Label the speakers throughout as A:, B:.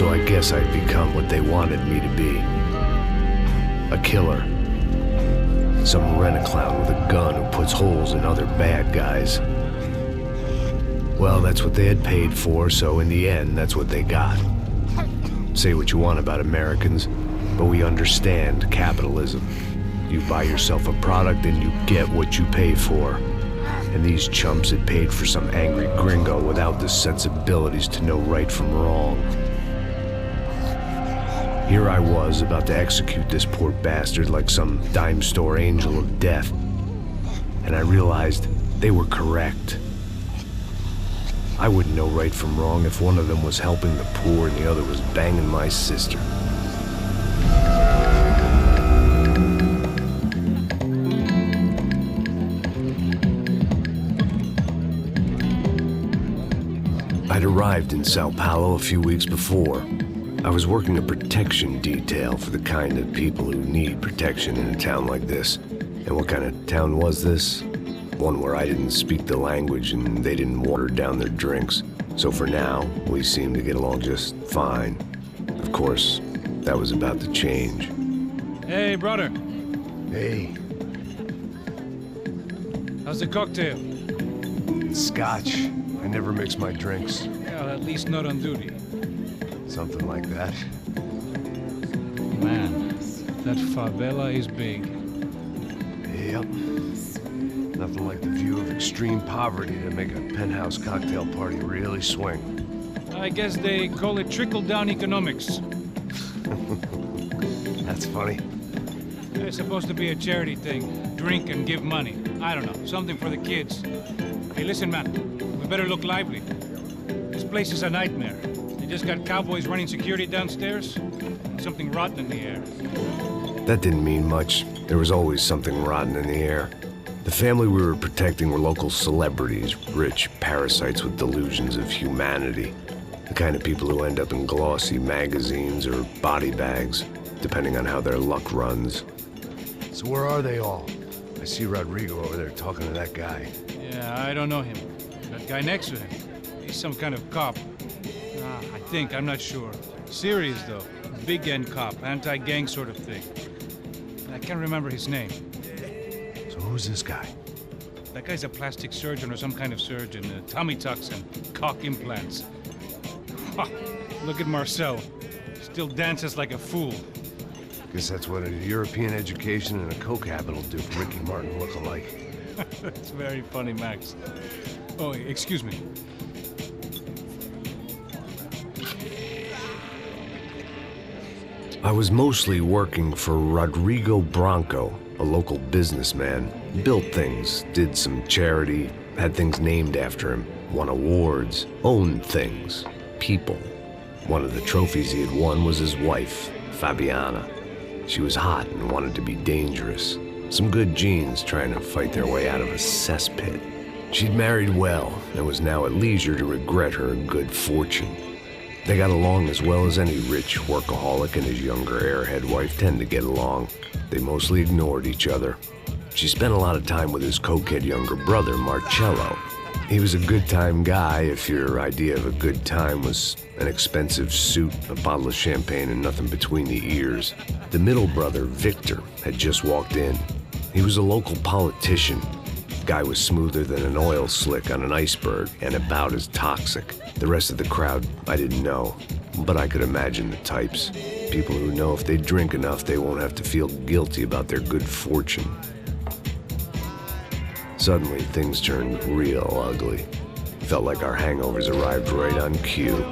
A: So I guess I'd become what they wanted me to be. A killer. Some rent-a-clown with a gun who puts holes in other bad guys. Well, that's what they had paid for, so in the end, that's what they got. Say what you want about Americans, but we understand capitalism. You buy yourself a product and you get what you pay for. And these chumps had paid for some angry gringo without the sensibilities to know right from wrong. Here I was, about to execute this poor bastard like some dime store angel of death. And I realized they were correct. I wouldn't know right from wrong if one of them was helping the poor and the other was banging my sister. I'd arrived in Sao Paulo a few weeks before. I was working a protection detail for the kind of people who need protection in a town like this. And what kind of town was this? One where I didn't speak the language and they didn't water down their drinks. So for now, we seemed to get along just fine. Of course, that was about to change.
B: Hey, brother.
A: Hey.
B: How's the cocktail?
A: Scotch. I never mix my drinks.
B: Well, at least not on duty.
A: Something like that.
B: Man, that favela is big.
A: Yep. Nothing like the view of extreme poverty to make a penthouse cocktail party really swing.
B: I guess they call it trickle-down economics.
A: That's funny.
B: It's supposed to be a charity thing. Drink and give money. I don't know, something for the kids. Hey, listen, man. We better look lively. This place is a nightmare. They just got cowboys running security downstairs. And something rotten in the air.
A: That didn't mean much. There was always something rotten in the air. The family we were protecting were local celebrities, rich parasites with delusions of humanity. The kind of people who end up in glossy magazines or body bags, depending on how their luck runs. So where are they all? I see Rodrigo over there talking to that guy.
B: Yeah, I don't know him. That guy next to him. He's some kind of cop. I think, I'm not sure. Serious, though. Big end cop, anti-gang sort of thing. I can't remember his name.
A: So who's this guy?
B: That guy's a plastic surgeon or some kind of surgeon. Tummy tucks and cock implants. Look at Marcel. Still dances like a fool.
A: Guess that's what a European education and a coke habit will do for Ricky Martin look-alike.
B: That's very funny, Max. Oh, excuse me.
A: I was mostly working for Rodrigo Branco, a local businessman. Built things, did some charity, had things named after him, won awards, owned things, people. One of the trophies he had won was his wife, Fabiana. She was hot and wanted to be dangerous. Some good genes trying to fight their way out of a cesspit. She'd married well and was now at leisure to regret her good fortune. They got along as well as any rich workaholic and his younger airhead wife tend to get along. They mostly ignored each other. She spent a lot of time with his cokehead younger brother, Marcello. He was a good-time guy if your idea of a good time was an expensive suit, a bottle of champagne, and nothing between the ears. The middle brother, Victor, had just walked in. He was a local politician. Guy was smoother than an oil slick on an iceberg and about as toxic. The rest of the crowd, I didn't know, but I could imagine the types. People who know if they drink enough, they won't have to feel guilty about their good fortune. Suddenly, things turned real ugly. Felt like our hangovers arrived right on cue.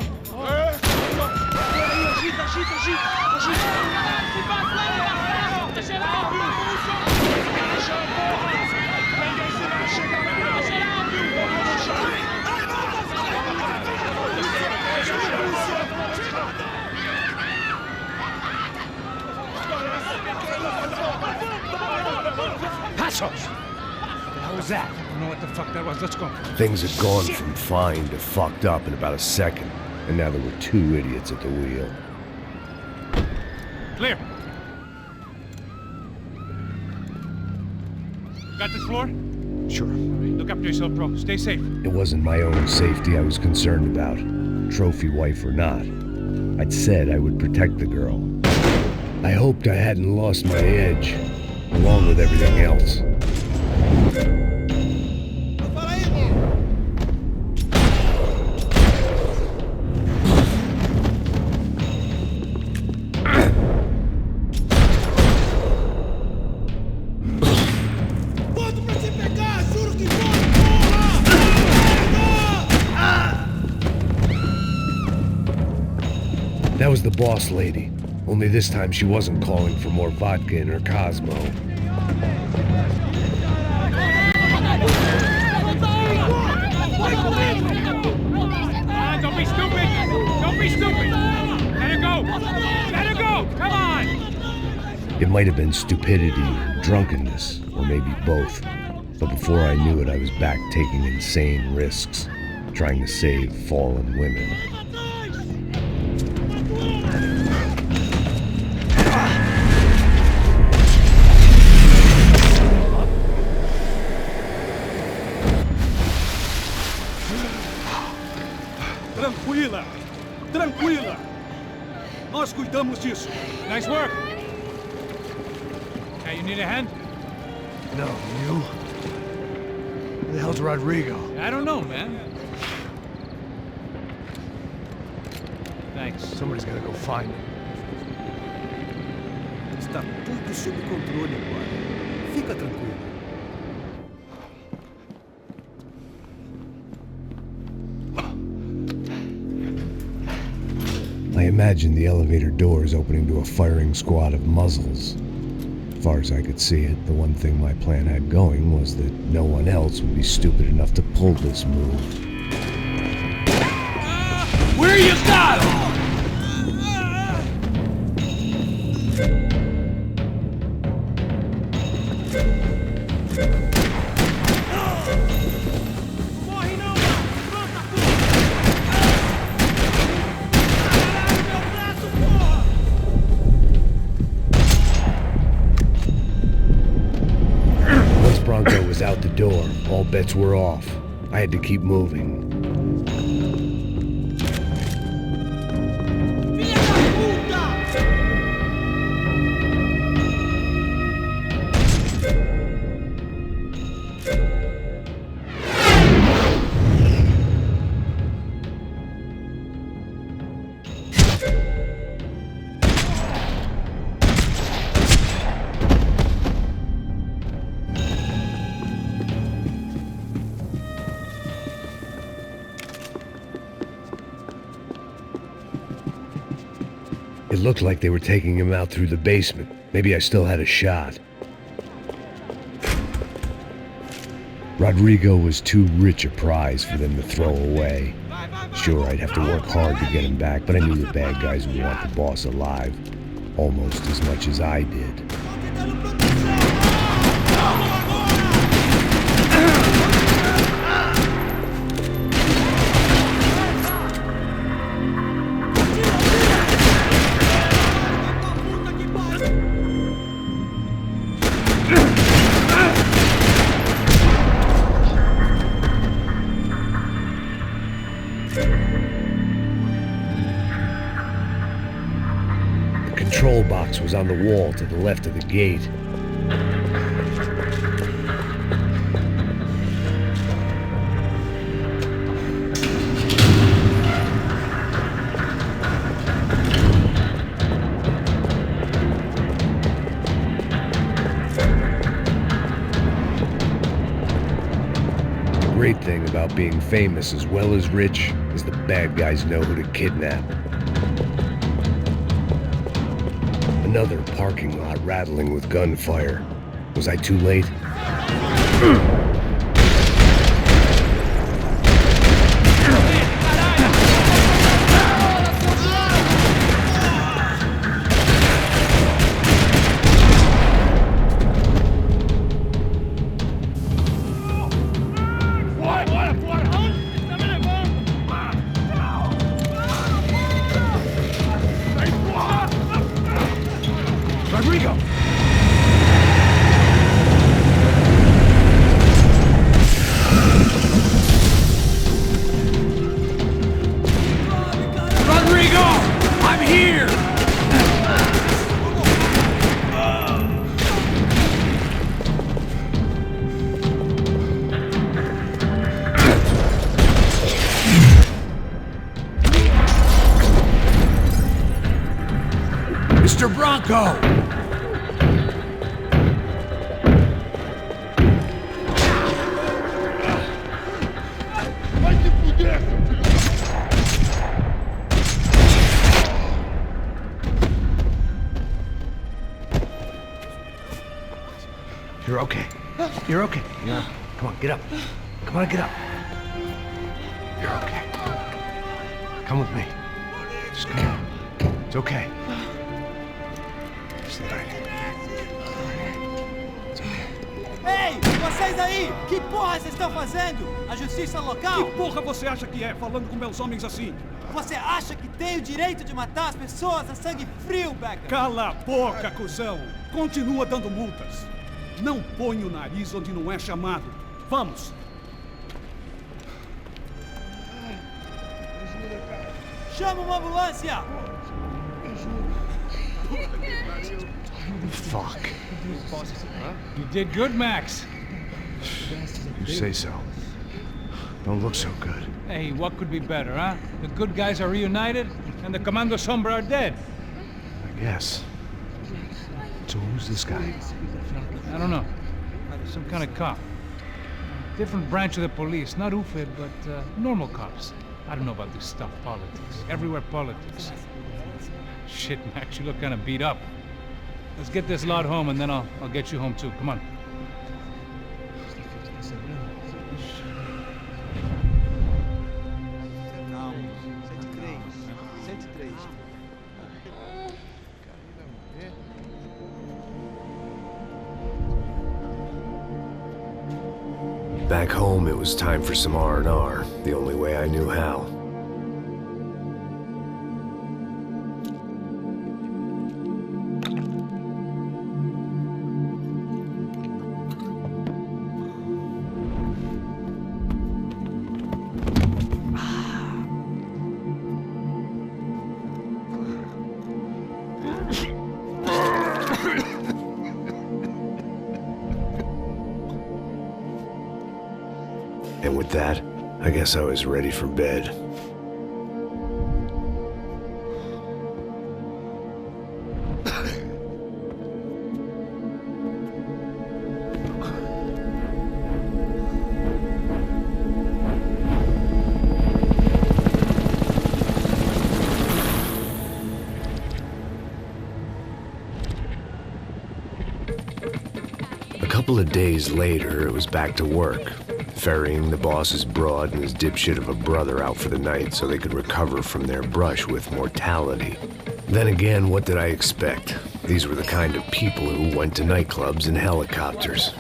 B: What was that? I don't know what the fuck that was. Let's go.
A: Things had gone from fine to fucked up in about a second, and now there were two idiots at the wheel.
B: Clear. Got this floor?
A: Sure.
B: All right, look after yourself, bro. Stay safe.
A: It wasn't my own safety I was concerned about, trophy wife or not. I'd said I would protect the girl. I hoped I hadn't lost my edge, along with everything else. That was the boss lady. Only this time she wasn't calling for more vodka in her Cosmo.
B: Don't be stupid! Don't be stupid! Let her go! Let her go! Come on!
A: It might have been stupidity, drunkenness, or maybe both. But before I knew it, I was back taking insane risks, trying to save fallen women.
C: Tranquila! Tranquila! Nós cuidamos disso.
B: Nice work! Hey, you need a hand?
A: No, you? Who the hell's Rodrigo?
B: I don't know, man. Thanks.
A: Somebody's gotta go find him.
C: Está tudo sob controle agora. Fica tranquilo.
A: I imagined the elevator doors opening to a firing squad of muzzles. As far as I could see it, the one thing my plan had going was that no one else would be stupid enough to pull this move.
C: Where you got him?
A: Bronco was out the door. All bets were off. I had to keep moving. It looked like they were taking him out through the basement. Maybe I still had a shot. Rodrigo was too rich a prize for them to throw away. Sure, I'd have to work hard to get him back, but I knew the bad guys would want the boss alive, almost as much as I did. The control box was on the wall to the left of the gate. The great thing about being famous as well as rich is the bad guys know who to kidnap. Another parking lot rattling with gunfire. Was I too late?
B: Go!
A: You're okay. You're okay. Yeah. Come on, get up. Come on, get up. You're okay. Come with me. Just come on. It's okay. Just all right. It's okay.
D: Ei, vocês aí! Que porra vocês estão fazendo? A justiça local?
E: Que porra você acha que é, falando com meus homens assim?
D: Você acha que tem o direito de matar as pessoas a sangue frio, Becker?
E: Cala a boca, cuzão! Continua dando multas. Não põe o nariz onde não é chamado. Vamos!
D: Chama uma ambulância!
A: Fuck.
B: You did good, Max.
A: You say so. Don't look so good.
B: Hey, what could be better, huh? The good guys are reunited, and the Commando Sombra are dead.
A: I guess. So who's this guy?
B: I don't know. Some kind of cop. Different branch of the police. Not UFED, but normal cops. I don't know about this stuff, politics. Everywhere politics. Shit, Max, you look kind of beat up. Let's get this lot home, and then I'll get you home, too. Come on.
D: Não, 103. 103.
A: Back home, it was time for some R&R, the only way I knew how. And with that, I guess I was ready for bed. A couple of days later, it was back to work. Ferrying the boss's broad and his dipshit of a brother out for the night so they could recover from their brush with mortality. Then again, what did I expect? These were the kind of people who went to nightclubs in helicopters.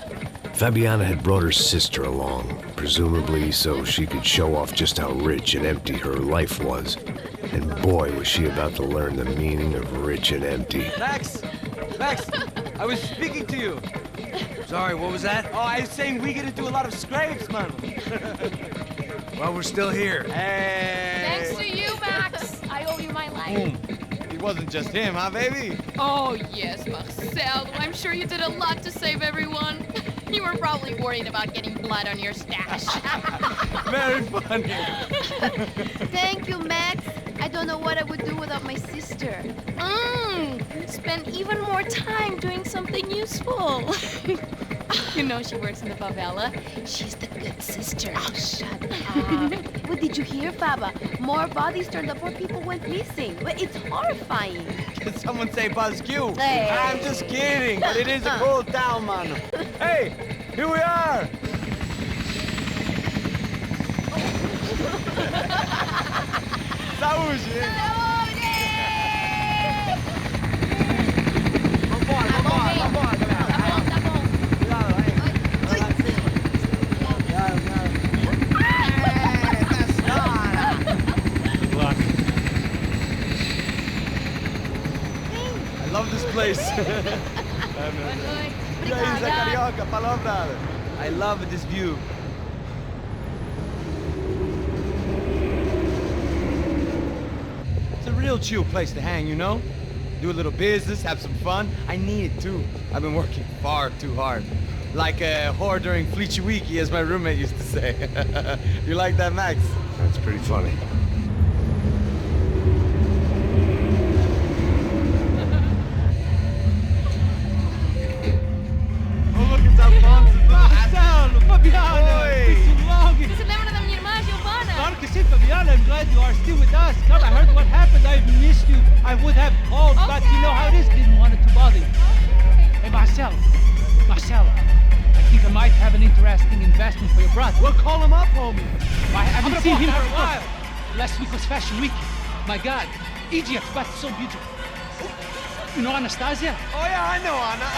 A: Fabiana had brought her sister along, presumably so she could show off just how rich and empty her life was. And boy, was she about to learn the meaning of rich and empty.
F: Max! Max! I was speaking to you!
G: Sorry, what was that?
F: Oh, I was saying we get into a lot of scrapes, man.
G: Well, we're still here.
F: Hey!
H: Thanks to you, Max. I owe you my life.
F: It wasn't just him, huh, baby?
H: Oh, yes, Marcel. I'm sure you did a lot to save everyone. You were probably worried about getting blood on your stash.
F: Very funny.
I: Thank you, Max. I don't know what I would do without my sister.
H: Spend even more time doing something useful. You know she works in the favela.
I: She's the good sister.
H: Oh, shut up.
I: What did you hear, Baba? More bodies turned up where people went missing. But it's horrifying.
F: Did someone say Buzzkill?
I: Hey.
F: I'm just kidding, but it is a cool town, man. Hey, here we are. Saúde! Vambora, galera.
H: Tá bom.
F: Cuidado, aí.
B: Good luck.
F: I love this place. E aí, Zé Carioca, palavra. I love this view. It's a real chill place to hang, you know? Do a little business, have some fun. I need it too. I've been working far too hard. Like a whore during Fleechy Weeky, as my roommate used to say. You like that, Max?
A: That's pretty funny.
D: glad you are still with us. Come, I heard what happened. I've missed you. I would have called, but you know how it is. Didn't want it to bother you. Hey, Marcel, I think I might have an interesting investment for your brother.
F: Well, call him up, homie.
D: I haven't seen him for a while. Last week was Fashion Week. My God, Egypt, but so beautiful. You know Anastasia?
F: Oh, yeah, I know Anna.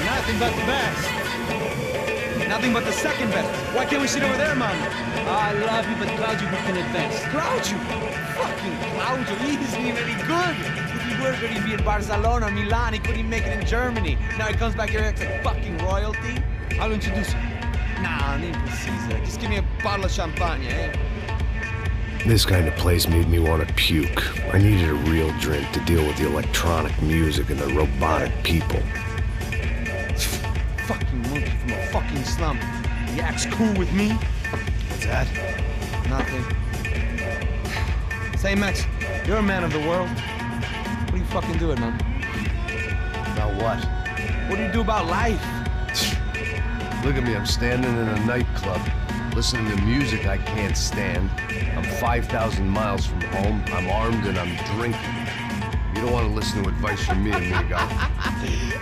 F: Nothing but the best. Nothing but the second best. Why can't we sit over there, man?
D: I love you, but Claudio booked in advance.
F: Claudio? Fucking Claudio, he isn't even any good. If he were good, he'd be in Barcelona, Milan, he couldn't make it in Germany. Now he comes back here and acts like fucking royalty.
D: I'll introduce you.
F: Nah, name Caesar. Just give me a bottle of champagne, eh?
A: This kind of place made me want to puke. I needed a real drink to deal with the electronic music and the robotic people.
F: Fucking monkey from a fucking slum. He acts cool with me.
A: What's that?
F: Nothing. Say, Max, you're a man of the world. What are you fucking doing, man?
A: About what?
F: What do you do about life?
A: Look at me, I'm standing in a nightclub, listening to music I can't stand. I'm 5,000 miles from home, I'm armed and I'm drinking. You don't want to listen to advice from me, amigo.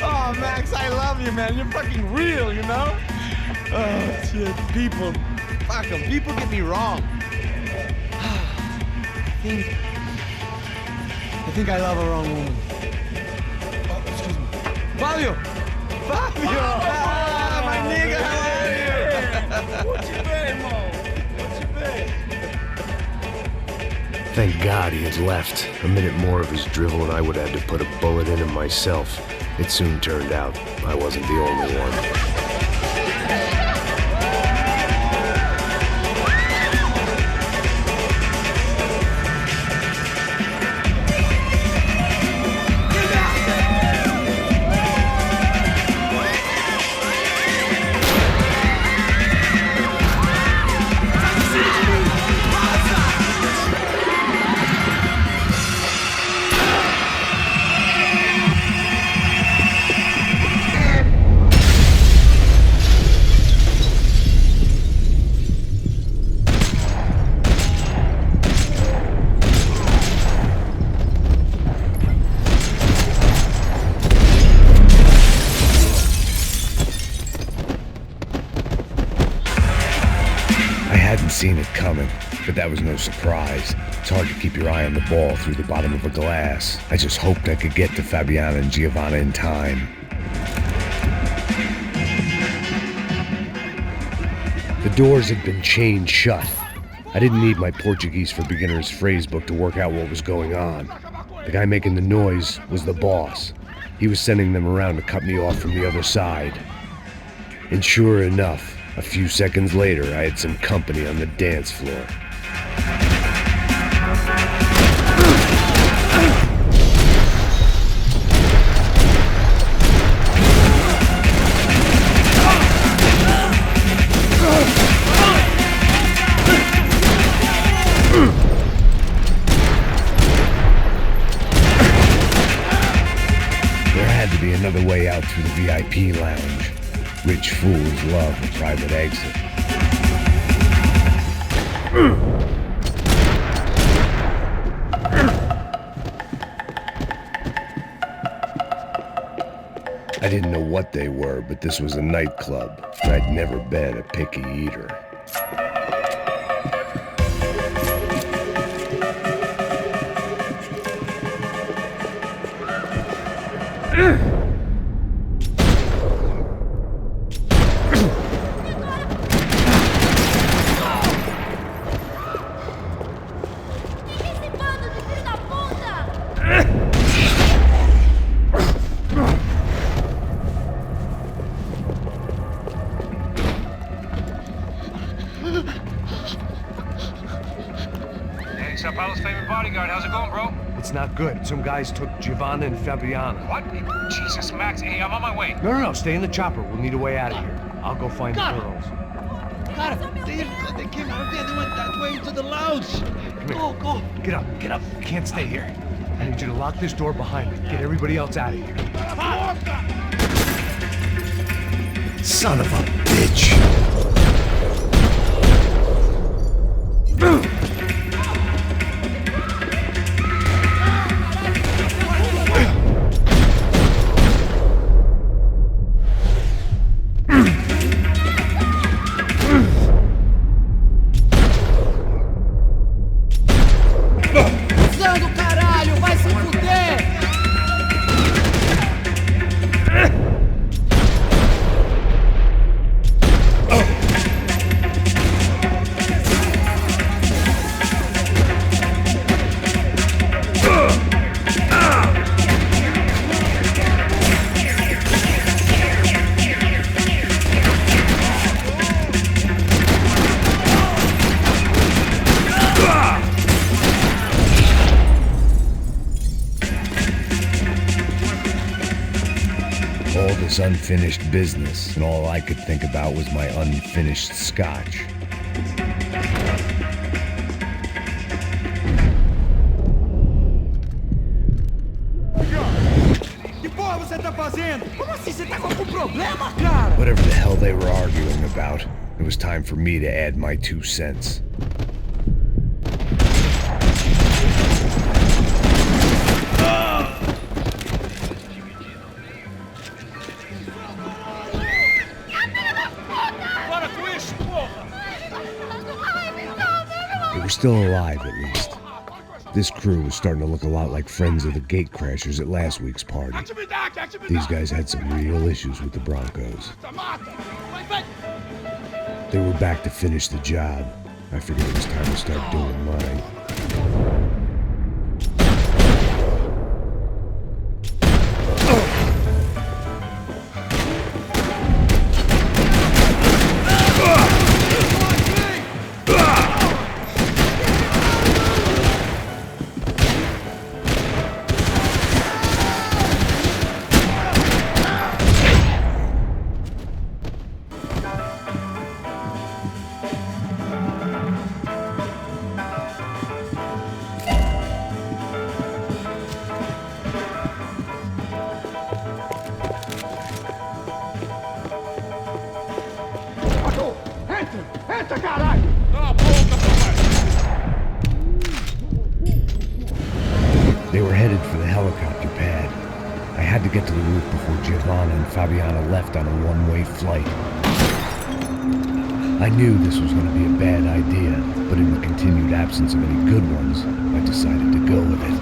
F: Oh, Max, I love you, man. You're fucking real, you know? Oh, shit. People. Fuck them. People get me wrong. I think I love a wrong woman. Oh, excuse me. Fabio! Fabio! Ah, my nigga, how are you? What you been, Mo? What you been?
A: Thank God he had left. A minute more of his drivel and I would have to put a bullet in him myself. It soon turned out I wasn't the only one. Seen it coming, but that was no surprise. It's hard to keep your eye on the ball through the bottom of a glass. I just hoped I could get to Fabiana and Giovanna in time. The doors had been chained shut. I didn't need my Portuguese for Beginners phrase book to work out what was going on. The guy making the noise was the boss. He was sending them around to cut me off from the other side. And sure enough, a few seconds later, I had some company on the dance floor. There had to be another way out through the VIP lounge. Rich fools love a private exit. I didn't know what they were, but this was a nightclub, and I'd never been a picky eater.
B: Sao Paulo's favorite bodyguard. How's it going, bro?
A: It's not good. Some guys took Giovanna and Fabiana.
B: What? Jesus, Max. Hey, I'm on my way.
A: No, stay in the chopper. We'll need a way out of here. I'll go find the girls.
D: God, they came out there. They went that way into the lounge. Go.
A: Get up. You can't stay here. I need you to lock this door behind me. Get everybody else out of here. Son of a bitch! All this unfinished business, and all I could think about was my unfinished scotch.
C: Que porra você tá fazendo? Como assim? Você tá com algum problema, cara?
A: Whatever the hell they were arguing about, it was time for me to add my 2 cents. They were still alive, at least. This crew was starting to look a lot like friends of the gatecrashers at last week's party. These guys had some real issues with the Broncos. They were back to finish the job. I figured it was time to start doing mine.
C: Entra, caralho!
A: They were headed for the helicopter pad. I had to get to the roof before Giovanna and Fabiana left on a one-way flight. I knew this was going to be a bad idea, but in the continued absence of any good ones, I decided to go with it.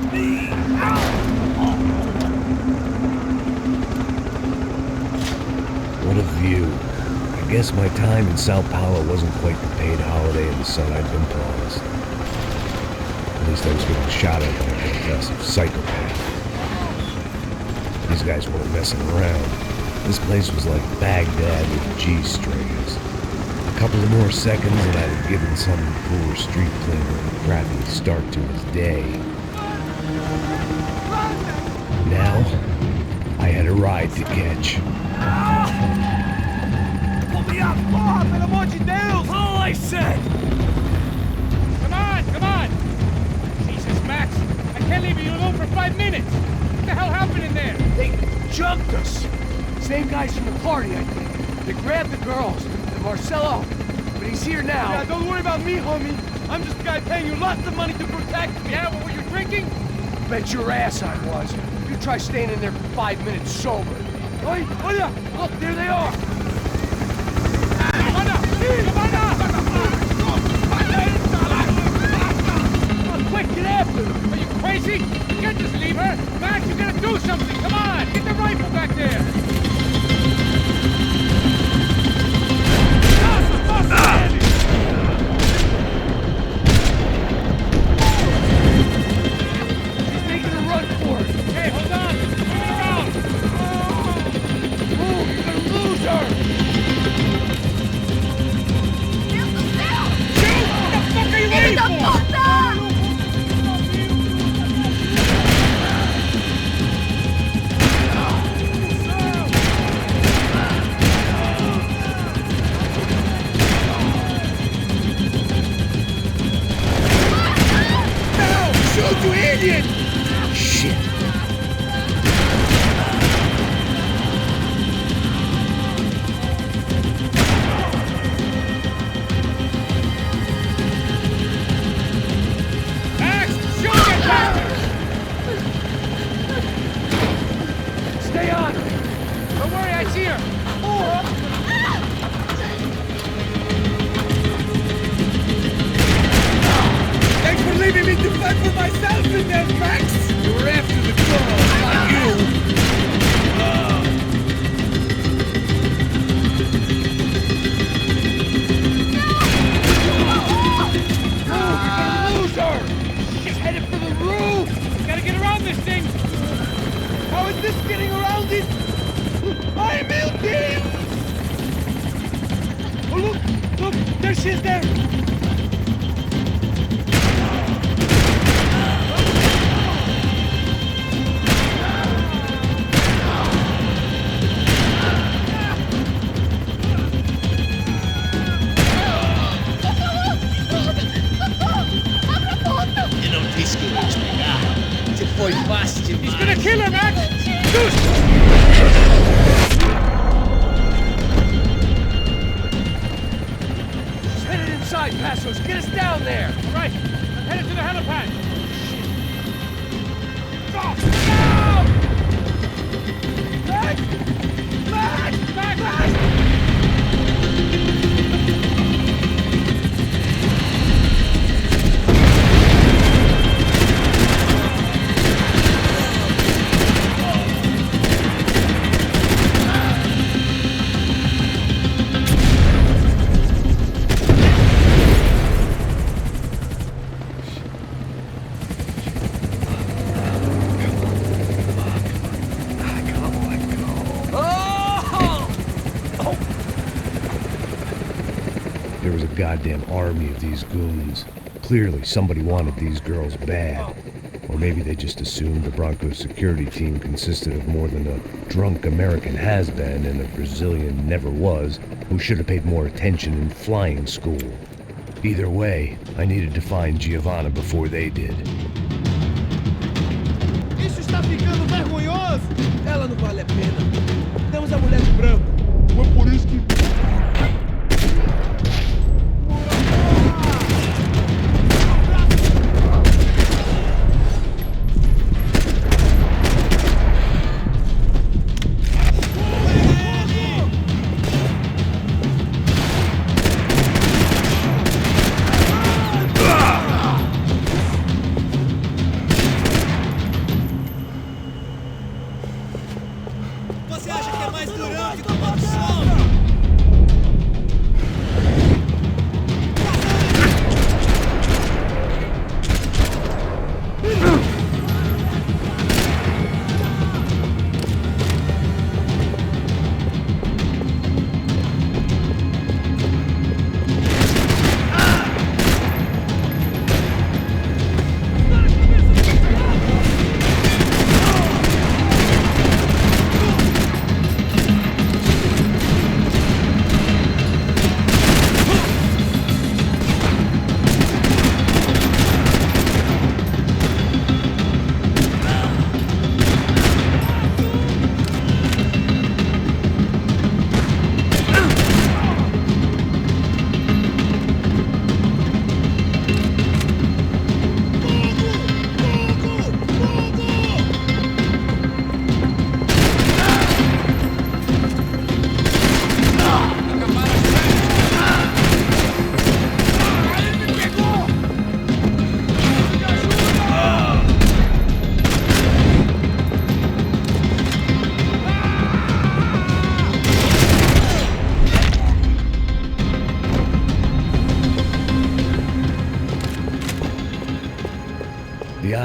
A: What a view. I guess my time in Sao Paulo wasn't quite the paid holiday in the sun I'd been promised. At least I was getting shot at by a confessive psychopath. These guys weren't messing around. This place was like Baghdad with G-strings. A couple of more seconds and I'd have given some poor street cleaner a crappy start to his day. Now, I had a ride to catch.
C: Pull me up! Porra, pelo amor de Deus!
G: All I said!
B: Come on! Jesus, Max, I can't leave you alone for 5 minutes! What the hell happened in there?
G: They jumped us! Same guys from the party, I think. They grabbed the girls, and Marcelo, but he's here now.
C: Yeah, don't worry about me, homie. I'm just a guy paying you lots of money to protect me.
B: Yeah, what were you drinking?
G: Bet your ass I was. You try staying in there for 5 minutes sober. Oi, olha! Look, there they are!
D: Quick, get after them! Are you crazy? You can't just leave her! Max, you gotta do something! Come on! Get the rifle back there!
G: He's making a run for it!
D: Hey, hold on! Turn around!
G: Move! You're gonna lose her!
D: Shoot! What the fuck are you waiting for?
G: Shoot, you idiot!
A: Shit.
D: Max, shoot it back!
G: Stay on!
D: Don't worry, I see her!
G: Thanks for leaving me to fight for myself in there, Max! You were after the girl, not you! Move! You're gonna lose her! She's headed for the roof!
D: Gotta get around this thing!
G: How is this getting around it? I'm melting! Oh, look! Look! There she is there!
J: E não disse que eu ia te pegar. Você foi fácil demais.
D: He's gonna kill her, Max! Shoot!
G: She's headed inside, Passos! Get us down there!
D: Right, I'm headed to the helipad!
G: Max! Max! Max! Max!
A: There was a goddamn army of these goons. Clearly, somebody wanted these girls bad. Or maybe they just assumed the Broncos security team consisted of more than a drunk American has-been and a Brazilian never-was who should have paid more attention in flying school. Either way, I needed to find Giovanna before they did.
G: Isso está ficando vergonhoso! Ela não vale a pena. Temos a mulher de branco. Foi por isso que...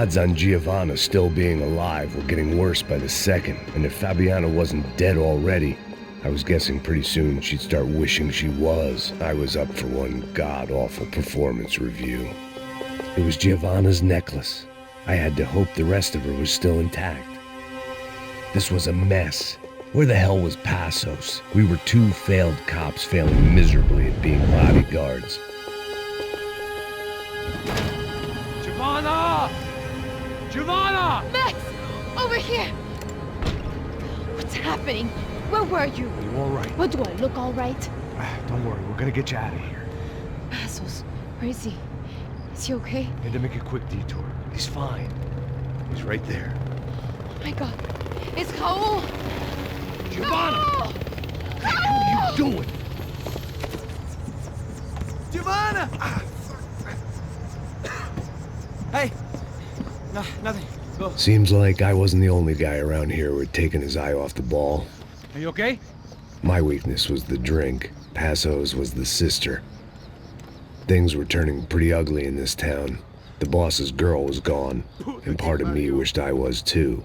A: odds on Giovanna still being alive were getting worse by the second, and if Fabiana wasn't dead already, I was guessing pretty soon she'd start wishing she was. I was up for one god-awful performance review. It was Giovanna's necklace. I had to hope the rest of her was still intact. This was a mess. Where the hell was Passos? We were two failed cops failing miserably at being bodyguards.
G: Giovanna! Giovanna!
H: Max! Over here! What's happening? Where were you?
G: You all right?
H: What, do I look all right?
G: Don't worry, we're gonna get you out of here.
H: Passos, where is he? Is he okay?
G: Had to make a quick detour. He's fine. He's right there.
H: Oh my god. It's Raul!
G: Giovanna!
H: No!
G: What are you doing?
F: Giovanna! Hey! No, nothing. Go.
A: Seems like I wasn't the only guy around here who had taken his eye off the ball.
D: Are you okay?
A: My weakness was the drink. Passos was the sister. Things were turning pretty ugly in this town. The boss's girl was gone, and part of me wished I was too.